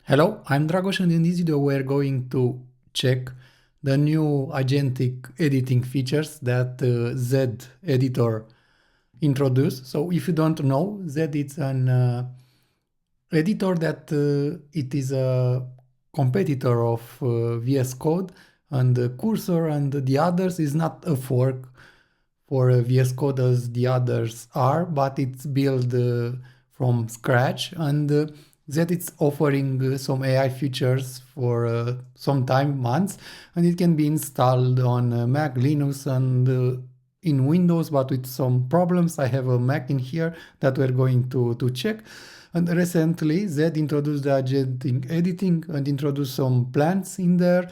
Hello, I'm Dragos, and in this video we're going to check the new agentic editing features that Zed editor introduced. So if you don't know, Zed is an editor that it is a competitor of VS Code, and Cursor and the others is not a fork for VS Code as the others are, but it's built from scratch, and that it's offering some AI features for some time, months, and it can be installed on Mac, Linux, and in Windows, but with some problems. I have a Mac in here that we're going to check. And recently, Zed introduced the agentic editing and introduced some plans in there.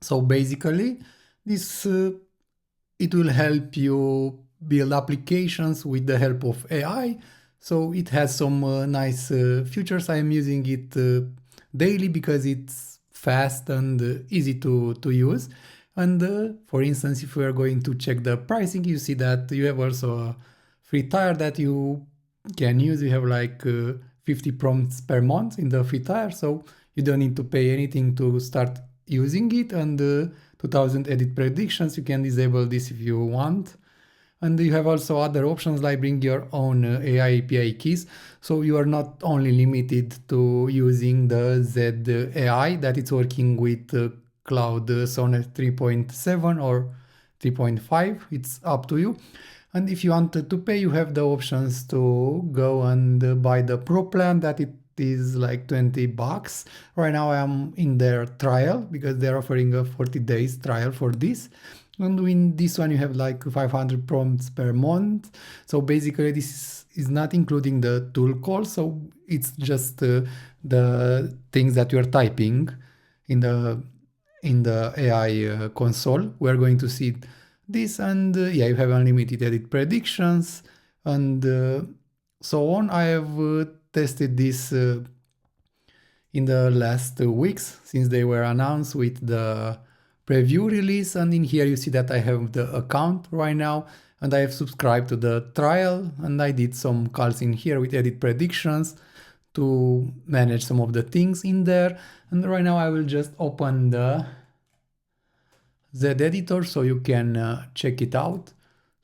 So basically, this it will help you build applications with the help of AI. So it has some nice features. I am using it daily because it's fast and easy to use. And for instance, if we are going to check the pricing, you see that you have also a free tier that you can use. You have like 50 prompts per month in the free tier, so you don't need to pay anything to start using it. And 2000 edit predictions, you can disable this if you want. And you have also other options like bring your own AI API keys. So you are not only limited to using the Zed AI that it's working with Cloud Sonnet 3.7 or 3.5. It's up to you. And if you want to pay, you have the options to go and buy the Pro plan that it is like $20. Right now I am in their trial because they're offering a 40 days trial for this. And in this one you have like 500 prompts per month. So basically this is not including the tool call. So it's just the things that you're typing in the AI console. We're going to see this, and yeah, you have unlimited edit predictions and so on. I have tested this in the last weeks since they were announced with the preview release, and in here you see that I have the account right now and I have subscribed to the trial, and I did some calls in here with edit predictions to manage some of the things in there. And right now I will just open the Zed editor so you can check it out.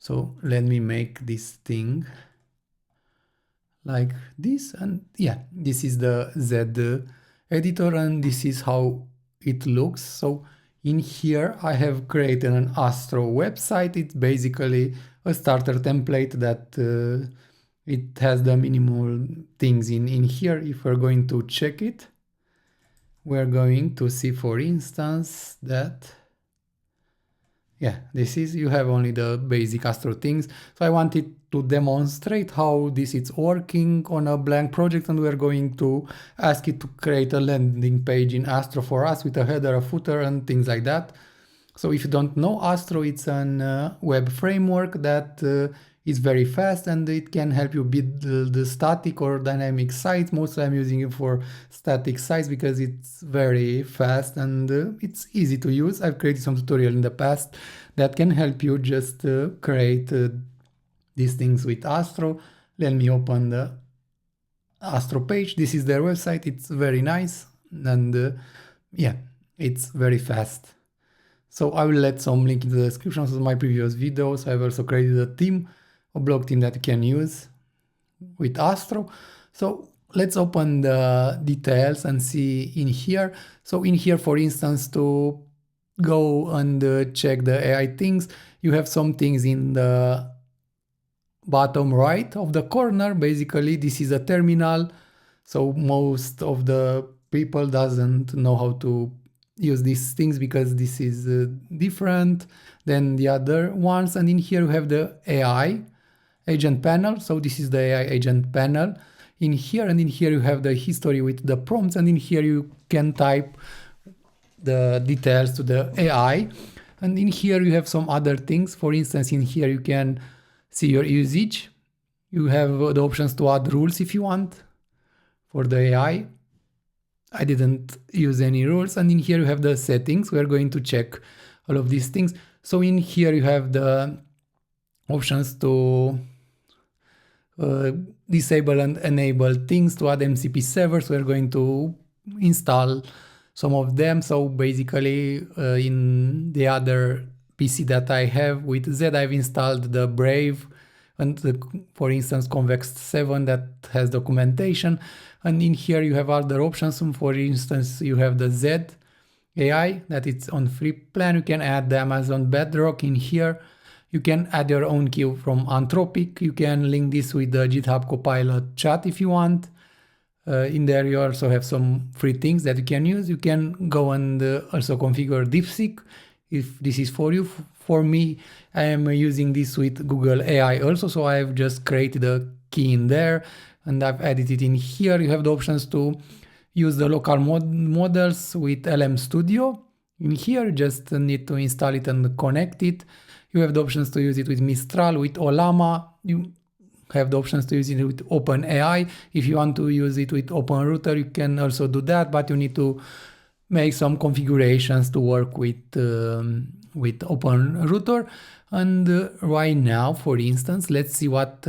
So let me make this thing like this, and yeah, this is the Zed editor and this is how it looks. So in here I have created an Astro website. It's basically a starter template that it has the minimal things in here. If we're going to check it, we're going to see, for instance, that yeah, this is, you have only the basic Astro things. So I wanted to demonstrate how this is working on a blank project, and we're going to ask it to create a landing page in Astro for us with a header, a footer, and things like that. So if you don't know Astro, it's an web framework that is very fast and it can help you build the static or dynamic sites. Mostly I'm using it for static sites because it's very fast and it's easy to use. I've created some tutorial in the past that can help you just create these things with Astro. Let me open the Astro page. This is their website. It's very nice and yeah, it's very fast. So I will let some link in the description of my previous videos. I've also created a team, a blog team that you can use with Astro. So let's open the details and see in here. So in here, for instance, to go and check the AI things, you have some things in the bottom right of the corner. Basically, this is a terminal. So most of the people doesn't know how to use these things because this is different than the other ones. And in here you have the AI agent panel. So this is the AI agent panel in here, and in here you have the history with the prompts, and in here you can type the details to the AI. And in here you have some other things. For instance, in here you can see your usage. You have the options to add rules if you want for the AI. I didn't use any rules. And in here you have the settings. We're going to check all of these things. So in here you have the options to disable and enable things, to add MCP servers. We're going to install some of them. So basically in the other PC that I have with Zed, I've installed the Brave and for instance Convex 7 that has documentation, and in here you have other options. For instance, you have the Zed AI that it's on free plan. You can add the Amazon Bedrock in here. You can add your own key from Anthropic. You can link this with the GitHub Copilot chat if you want. In there you also have some free things that you can use. You can go and also configure DeepSeek if this is for you. For me, I am using this with Google AI also, so I've just created a key in there and I've added it in here. You have the options to use the local models with LM Studio. In here, you just need to install it and connect it. You have the options to use it with Mistral, with Olama. You have the options to use it with OpenAI. If you want to use it with OpenRouter, you can also do that, but you need to make some configurations to work with OpenRouter. And right now, for instance, let's see what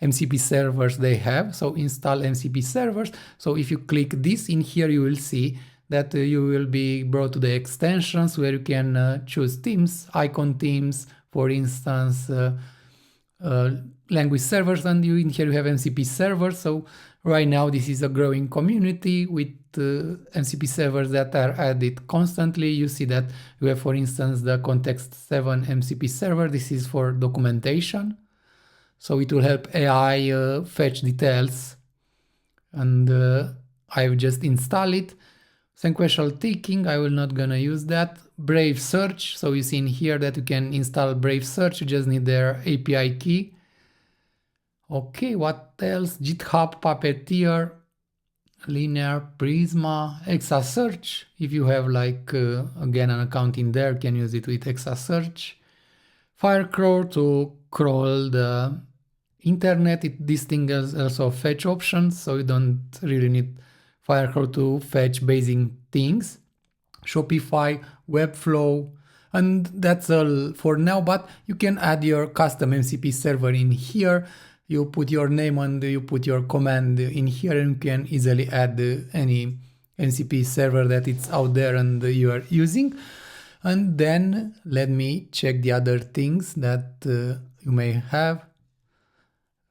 MCP servers they have. So install MCP servers. So if you click this in here, you will see that you will be brought to the extensions where you can choose themes, icon themes, for instance, language servers, and in here you have MCP servers. So right now this is a growing community with MCP servers that are added constantly. You see that you have, for instance, the Context 7 MCP server. This is for documentation. So it will help AI fetch details, and I've just installed it. Sequential ticking, I will not gonna use that. Brave search, so you see in here that you can install Brave search. You just need their API key. Okay, what else? GitHub, Puppeteer, Linear, Prisma, Exa search. If you have like again an account in there, you can use it with Exa search. Firecrawl to crawl the internet. This thing has also fetch options, so you don't really need Firecrawl to fetch basic things. Shopify, Webflow, and that's all for now, but you can add your custom MCP server in here. You put your name and you put your command in here, and you can easily add any MCP server that it's out there and you are using. And then let me check the other things that you may have.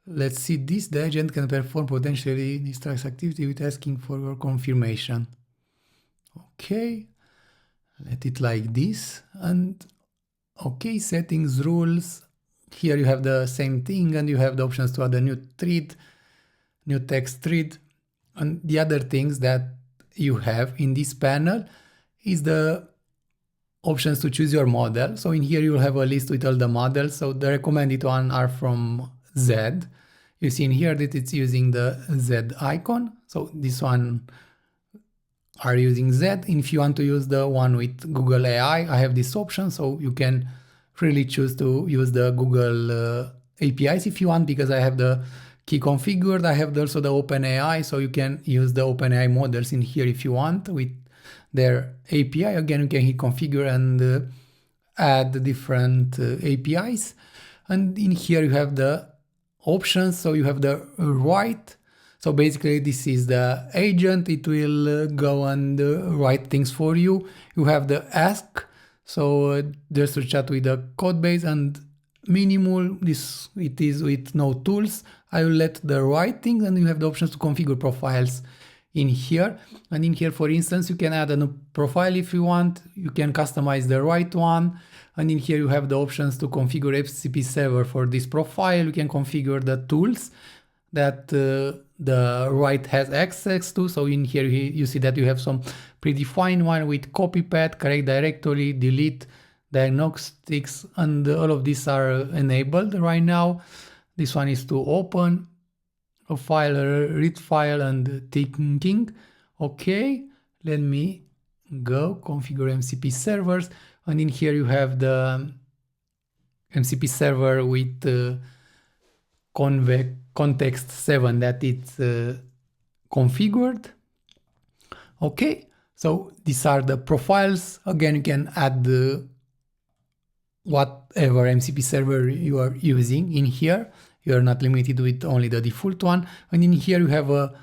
Let's see this. The agent can perform potentially distracts activity with asking for your confirmation. Okay, let it like this. And okay, settings, rules. Here you have the same thing, and you have the options to add a new thread, new text thread. And the other things that you have in this panel is the options to choose your model. So in here you will have a list with all the models. So the recommended one are from Zed. You see in here that it's using the Zed icon. So this one are using Zed. If you want to use the one with Google AI, I have this option. So you can freely choose to use the Google APIs if you want, because I have the key configured. I have also the OpenAI, so you can use the OpenAI models in here if you want with their API. Again, you can hit configure and add different APIs. And in here you have the options. So you have the write. So basically this is the agent. It will go and write things for you. You have the ask. So there's to chat with the code base, and minimal, it is with no tools. I will let the write things, and you have the options to configure profiles in here. And in here, for instance, you can add a new profile if you want. You can customize the right one. And in here you have the options to configure MCP server for this profile. You can configure the tools that the write has access to. So in here you see that you have some predefined one with copy path, correct directory, delete, diagnostics, and all of these are enabled right now. This one is to open a file, read file, and thinking. Okay, let me go configure MCP servers, and in here you have the MCP server with context 7 that it's configured. Okay, so these are the profiles. Again, you can add whatever MCP server you are using in here. You are not limited with only the default one. And in here you have a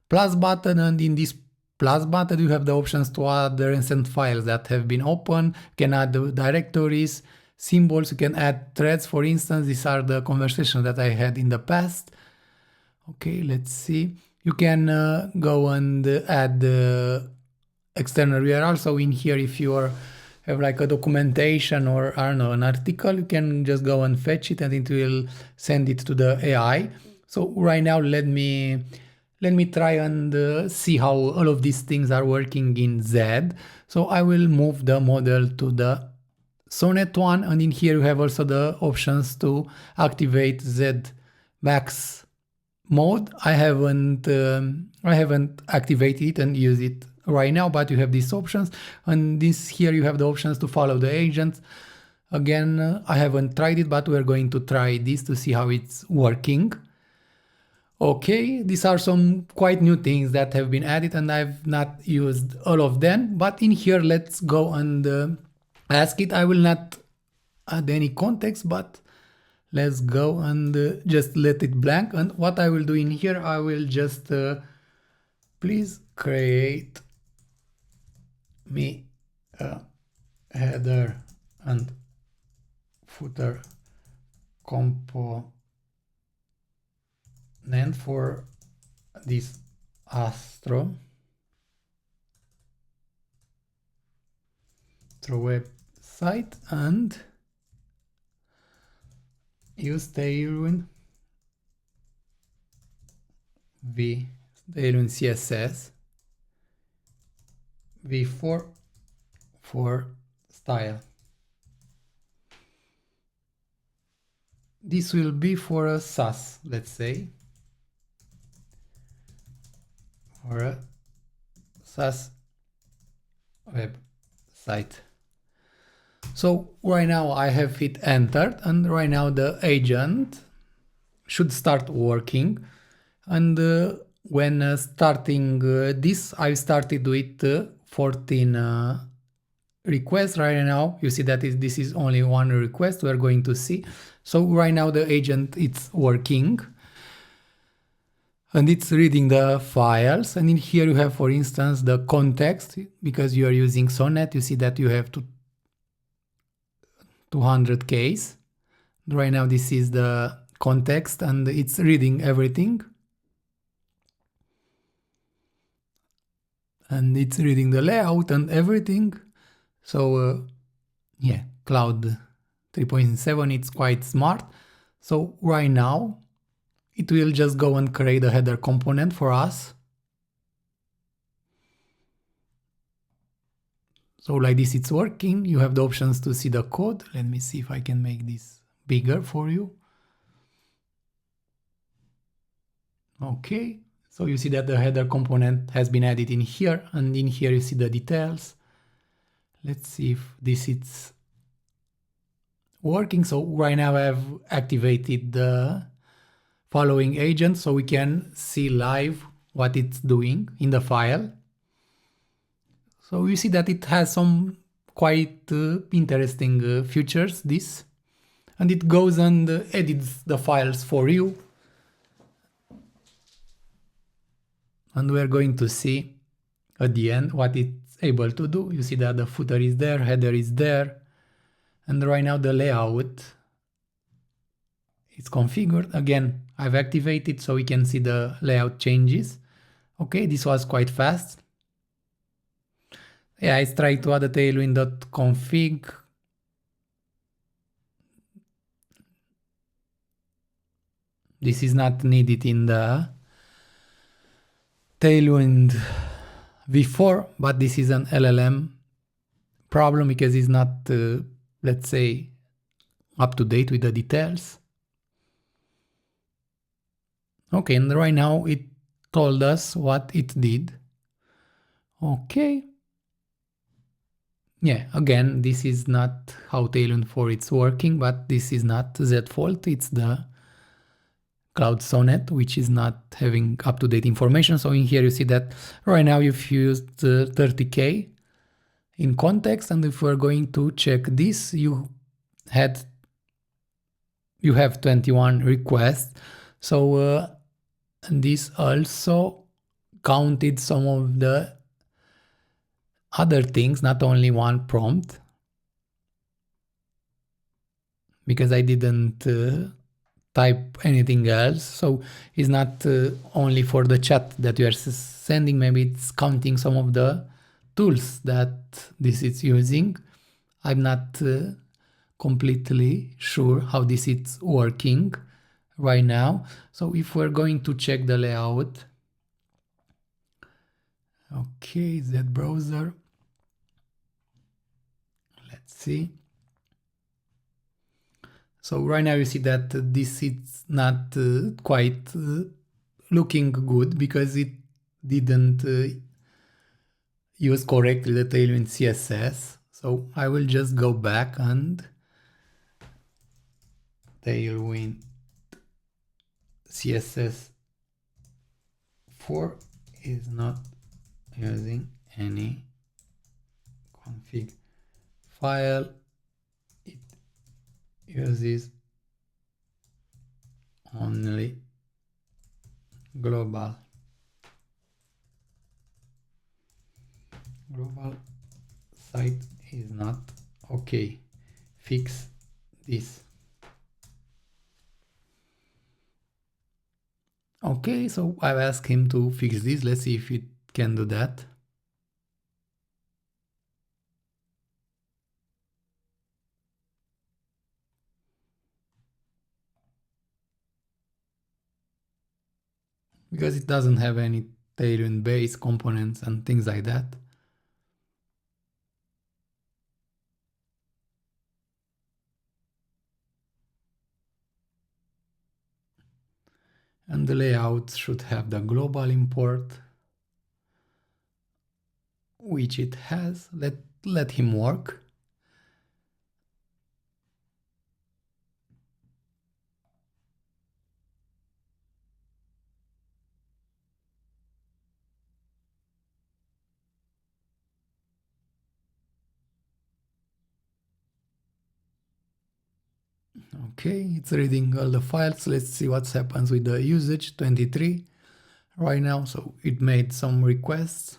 plus button, and in this plus button, you have the options to add the recent files that have been opened. You can add the directories, symbols, you can add threads, for instance. These are the conversations that I had in the past. Okay, let's see. You can go and add the external URL. So in here, if you have like a documentation or I don't know, an article, you can just go and fetch it and it will send it to the AI. So right now, let me try and see how all of these things are working in Zed. So I will move the model to the Sonnet one, and in here you have also the options to activate Zed Max mode. I haven't activated it and use it right now, but you have these options, and this here you have the options to follow the agent. Again, I haven't tried it, but we're going to try this to see how it's working. Okay, these are some quite new things that have been added and I've not used all of them, but in here let's go and ask it. I will not add any context, but let's go and just let it blank. And what I will do in here, I will just please create me a header and footer component for this Astro website and use Tailwind CSS v4 for style. This will be for a SaaS, let's say, for a SaaS website. So right now I have it entered, and right now the agent should start working. And when starting this, I started with 14 requests. Right now you see that this is only one request. We're going to see. So right now the agent, it's working and it's reading the files. And in here you have, for instance, the context. Because you are using Sonnet, you see that you have 200 case. Right now this is the context and it's reading everything. And it's reading the layout and everything. So yeah, Cloud 3.7, it's quite smart. So right now it will just go and create a header component for us. So like this, it's working. You have the options to see the code. Let me see if I can make this bigger for you. Okay, so you see that the header component has been added in here, and in here you see the details. Let's see if this is working. So right now I have activated the following agent so we can see live what it's doing in the file. So you see that it has some quite interesting features, this, and it goes and edits the files for you. And we're going to see at the end what it's able to do. You see that the footer is there, header is there, and right now the layout is configured. Again, I've activated so we can see the layout changes. Okay, this was quite fast. Yeah, I tried to add a tailwind.config. This is not needed in the Tailwind v4, but this is an LLM problem because it's not, let's say, up to date with the details. Okay, and right now it told us what it did. Okay. Yeah, again, this is not how Tailwind 4 is working, but this is not Z's fault. It's the Cloud Sonnet, which is not having up-to-date information. So in here you see that right now you've used 30K in context, and if we're going to check this, you have 21 requests. So this also counted some of the other things, not only one prompt, because I didn't type anything else. So it's not only for the chat that you are sending, maybe it's counting some of the tools that this is using. I'm not completely sure how this is working right now. So if we're going to check the layout, okay, Zed browser, let's see. So right now you see that this is not quite looking good because it didn't use correctly the Tailwind CSS. So I will just go back and Tailwind CSS 4 is not using any config file. It uses only global site is not okay. Fix this. Okay, so I've asked him to fix this. Let's see if it can do that. Because it doesn't have any Tailwind base components and things like that. And the layout should have the global import, which it has. Let him work. Okay, it's reading all the files. Let's see what happens with the usage 23 right now. So it made some requests.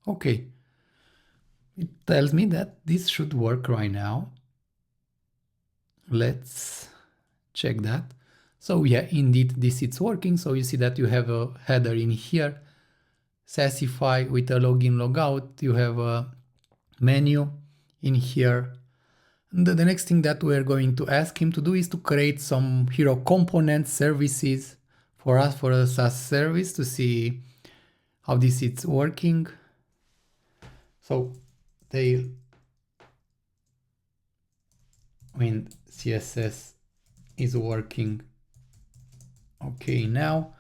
Okay, it tells me that this should work right now. Let's check that. So yeah, indeed, this is working. So you see that you have a header in here, Sassify with a login logout. You have a menu in here. And the next thing that we're going to ask him to do is to create some hero component services for us, for a SaaS service, to see how this is working. So Tailwind CSS is working okay now.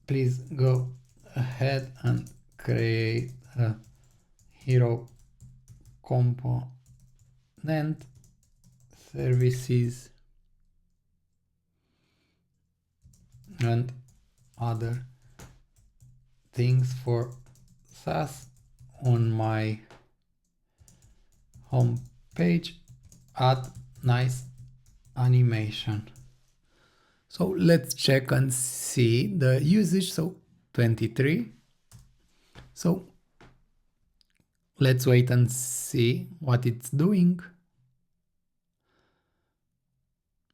Please go ahead and create a hero component services and other things for SaaS on my home page. Add nice animation. So let's check and see the usage. So 23. So let's wait and see what it's doing.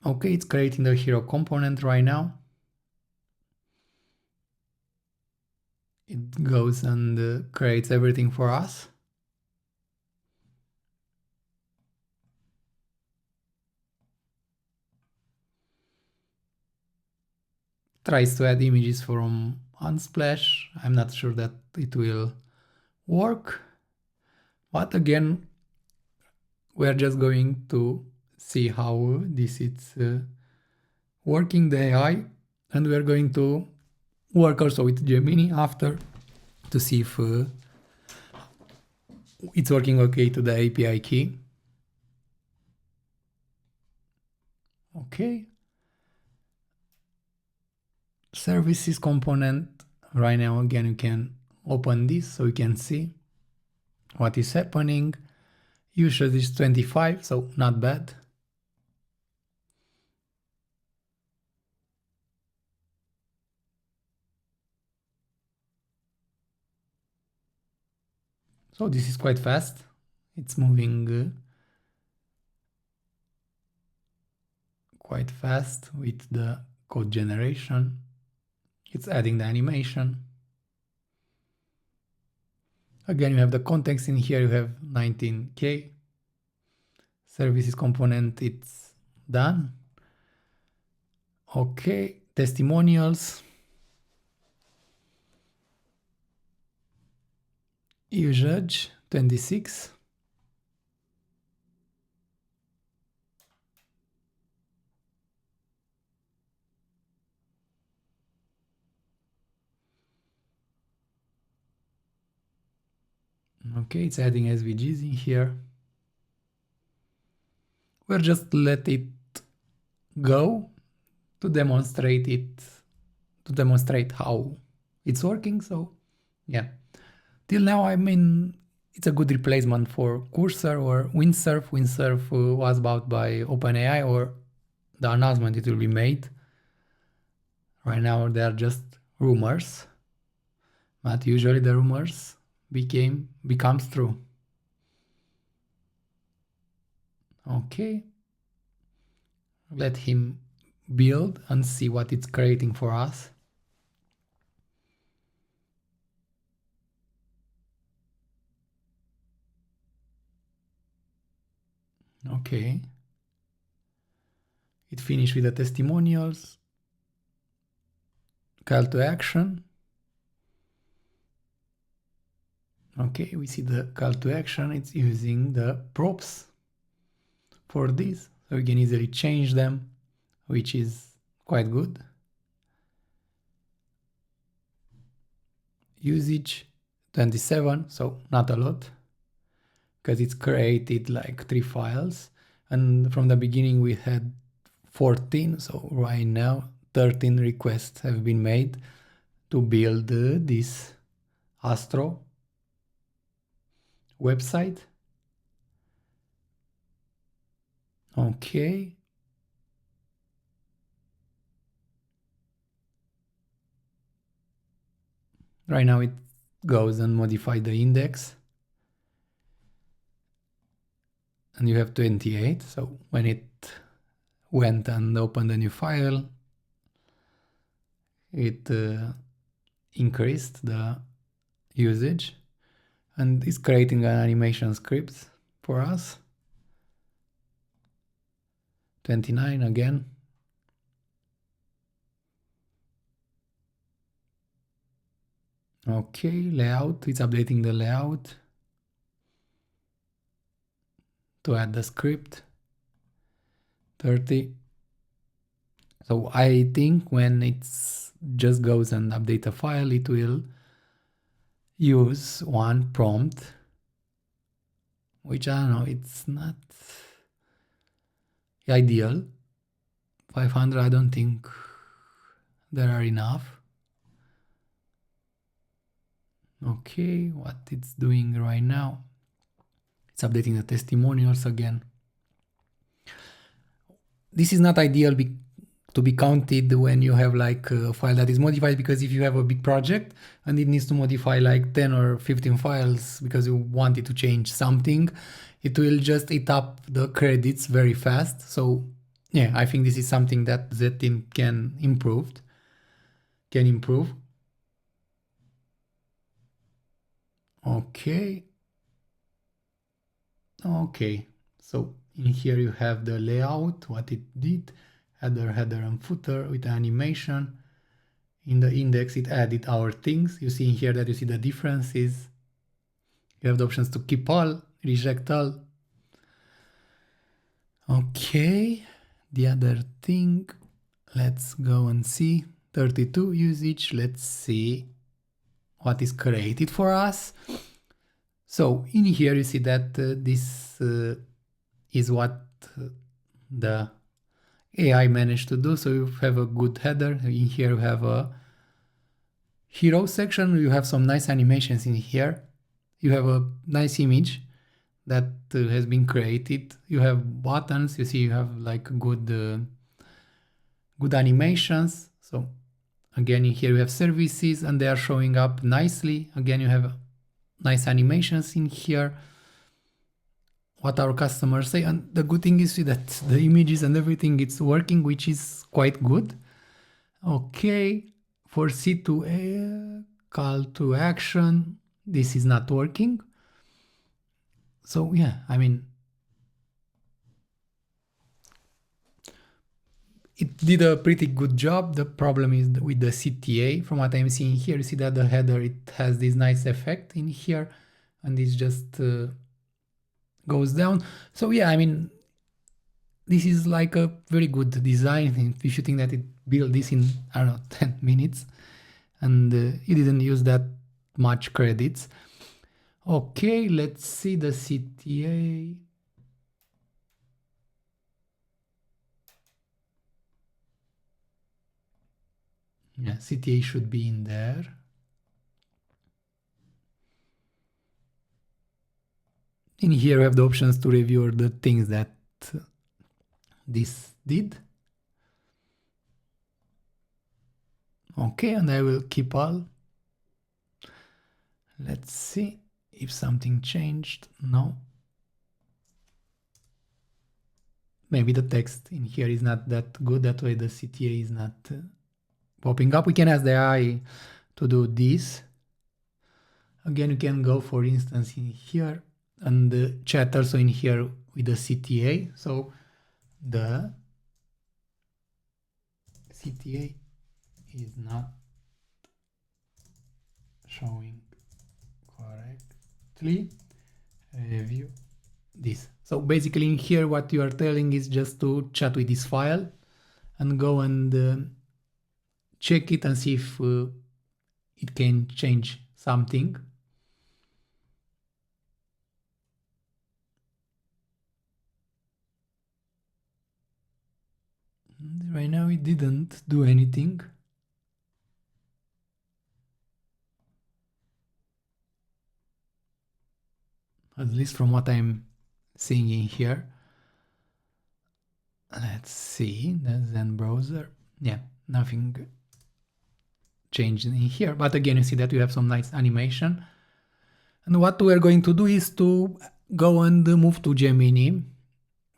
Okay, it's creating the hero component right now. It goes and creates everything for us. Tries to add images from Unsplash. I'm not sure that it will work. But again, we're just going to see how this is working, the AI, and we're going to work also with Gemini after to see if it's working okay to the API key. Okay. Services component. Right now, again, you can open this so you can see what is happening. Usage is 25, so not bad. So this is quite fast. It's moving quite fast with the code generation. It's adding the animation. Again, you have the context in here. You have 19K. Services component, it's done. Okay, testimonials. Usage 26. Okay, it's adding SVGs in here. We'll just let it go to demonstrate how it's working. So yeah, till now, I mean, it's a good replacement for Cursor or Windsurf. Windsurf was bought by OpenAI, or the announcement it will be made. Right now, they are just rumors, but usually the rumors becomes true. Okay, let him build and see what it's creating for us. Okay, it finished with the testimonials, call to action. Okay, we see the call to action. It's using the props for this, so we can easily change them, which is quite good. Usage 27, so not a lot, because it's created like 3 files, and from the beginning we had 14, so right now 13 requests have been made to build this Astro website. Okay. Right now it goes and modify the index. And you have 28. So when it went and opened a new file, it increased the usage and is creating an animation script for us. 29 again. Okay, layout, it's updating the layout to add the script. 30. So I think when it's just goes and update a file, it will use one prompt, which I don't know, it's not ideal. 500, I don't think there are enough. Okay, what it's doing right now, it's updating the testimonials again. This is not ideal to be counted when you have like a file that is modified, because if you have a big project and it needs to modify like 10 or 15 files because you wanted to change something, it will just eat up the credits very fast. So yeah, I think this is something that Zed team can improve. Okay. Okay, so in here you have the layout, what it did, header and footer with animation. In the index, it added our things. You see in here that you see the differences. You have the options to keep all, reject all. Okay, the other thing, let's go and see 32 usage. Let's see what is created for us. So in here you see that this is what the AI managed to do. So you have a good header. In here you have a hero section. You have some nice animations in here. You have a nice image that has been created. You have buttons. You see you have like good animations. So again, in here you have services and they are showing up nicely. Again, you have nice animations in here, what our customers say. And the good thing is that the images and everything, it's working, which is quite good. Okay, for C2A, call to action, this is not working. So yeah, I mean, it did a pretty good job. The problem is with the CTA. From what I'm seeing here, you see that the header, it has this nice effect in here, and this just goes down. So yeah, I mean, this is like a very good design. If you think that it built this in, I don't know, 10 minutes, and you didn't use that much credits. Okay, let's see the CTA. Yeah, CTA should be in there. In here, we have the options to review the things that this did. Okay, and I will keep all. Let's see if something changed. No. Maybe the text in here is not that good. That way the CTA is not popping up. We can ask the AI to do this. Again, you can go, for instance, in here and chat also in here with the CTA. So the CTA is not showing correctly. Review this. So basically in here, what you are telling is just to chat with this file and go and check it and see if it can change something. Right now it didn't do anything. At least from what I'm seeing in here. Let's see, the Zen browser. Yeah, nothing changed in here. But again, you see that we have some nice animation. And what we're going to do is to go and move to Gemini,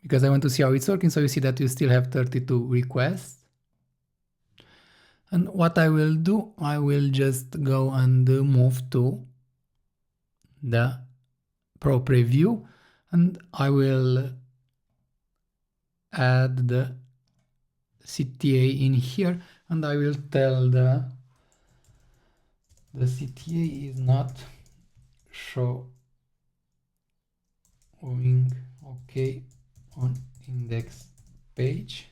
because I want to see how it's working. So you see that you still have 32 requests. And what I will do, I will just go and move to the Pro Preview, and I will add the CTA in here, and I will tell the CTA is not showing okay on index page.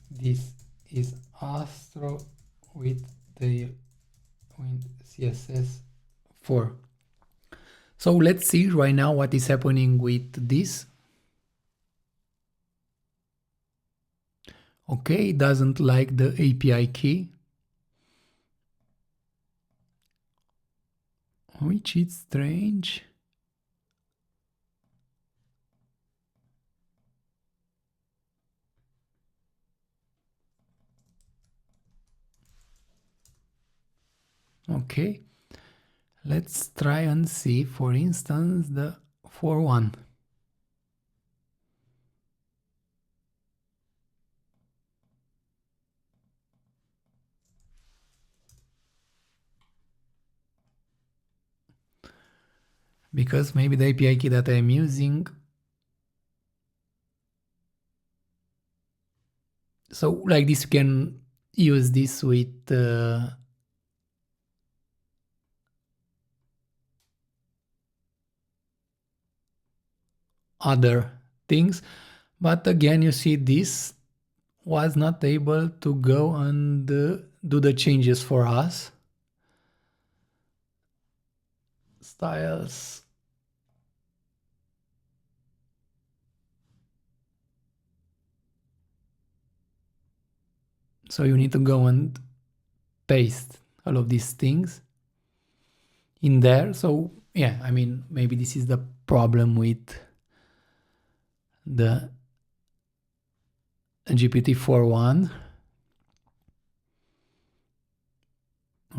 This is Astro with tailwind CSS4. So let's see right now what is happening with this. Okay, it doesn't like the API key, which is strange. Okay, let's try and see, for instance, the 4.1. Because maybe the API key that I'm using. So like this, you can use this with other things. But again, you see this was not able to go and do the changes for us. Styles. So you need to go and paste all of these things in there. So yeah, I mean, maybe this is the problem with the GPT-4.1.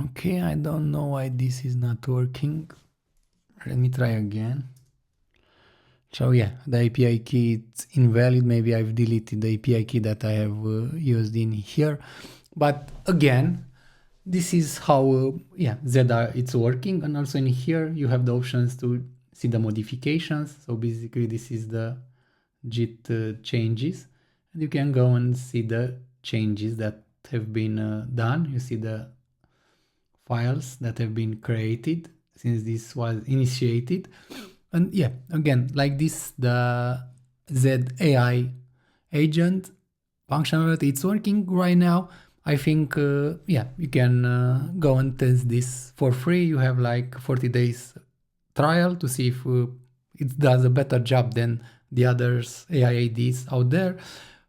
Okay, I don't know why this is not working. Let me try again. So yeah, the API key is invalid. Maybe I've deleted the API key that I have used in here. But again, this is how yeah, Zed AI it's working. And also in here, you have the options to see the modifications. So basically this is the JIT changes. And you can go and see the changes that have been done. You see the files that have been created since this was initiated. And yeah, again, like this, the Zed AI agent functionality, it's working right now. I think, yeah, you can go and test this for free. You have like 40 days trial to see if it does a better job than the others AI ADs out there.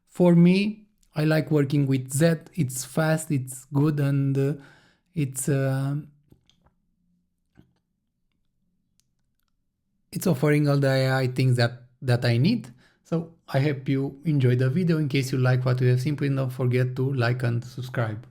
For me, I like working with Zed. It's fast, it's good, and it's offering all the AI things that I need. So I hope you enjoyed the video. In case you like what you have seen, please don't forget to like and subscribe.